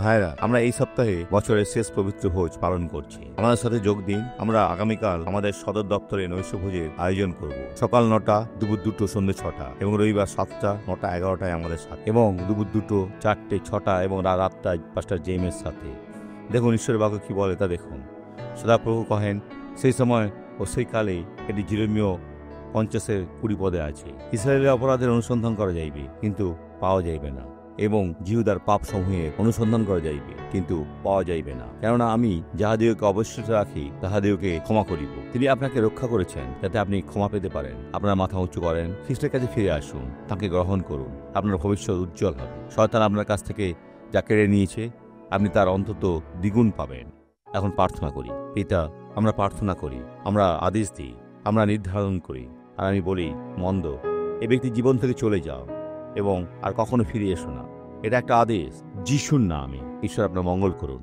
ভাইরা, আমরা এই সপ্তাহে বছরের শেষ পবিত্র ভোজ পালন করছি। আমাদের সাথে যোগ দিন। আমরা আগামীকাল আমাদের সদর দপ্তরে নৈশভোজের আয়োজন করব। সকাল 9টা, দুপুর 2টো, সন্ধ্যে 6টা এবং রবিবার 7টা, 9টা, 11টায় আমাদের সাথে এবং দুপুর 2টো, 4টে, 6টা এবং রাত 8টায় পাস্টার জেমসের সাথে। দেখুন ঈশ্বরের বাক্য কি বলে তা দেখুন। সদাপ্রভু কহেন, সেই সময় ও সেই কালে এটি জিরেমীয় 50:20 পদে আছে। ইসরায়েলের অপরাধের অনুসন্ধান করা যাইবে, কিন্তু পাওয়া যাইবে না, এবং জিহুদার পাপ সমূহের অনুসন্ধান করা যাইবে, কিন্তু পাওয়া যাইবে না। কেননা আমি যাহাদিওকে অবশ্যই রাখি তাহাদিওকে ক্ষমা করিব। তিনি আপনাকে রক্ষা করেছেন যাতে আপনি ক্ষমা পেতে পারেন। আপনার মাথা উঁচু করেন, খ্রিস্টের কাছে ফিরে আসুন, তাকে গ্রহণ করুন। আপনার ভবিষ্যৎ উজ্জ্বল হবে। শয়তান আপনার কাছ থেকে যা কেড়ে নিয়েছে আপনি তার অন্তত দ্বিগুণ পাবেন। এখন প্রার্থনা করি। পিতা, আমরা প্রার্থনা করি, আমরা আদেশ দিই, আমরা নির্ধারণ করি, আর আমি বলি, মন্দ এই ব্যক্তি জীবন থেকে চলে যাও এবং আর কখনো ফিরে এসো না। এটা একটা আদেশ, যিশুর নামে। ঈশ্বর আপনার মঙ্গল করুন।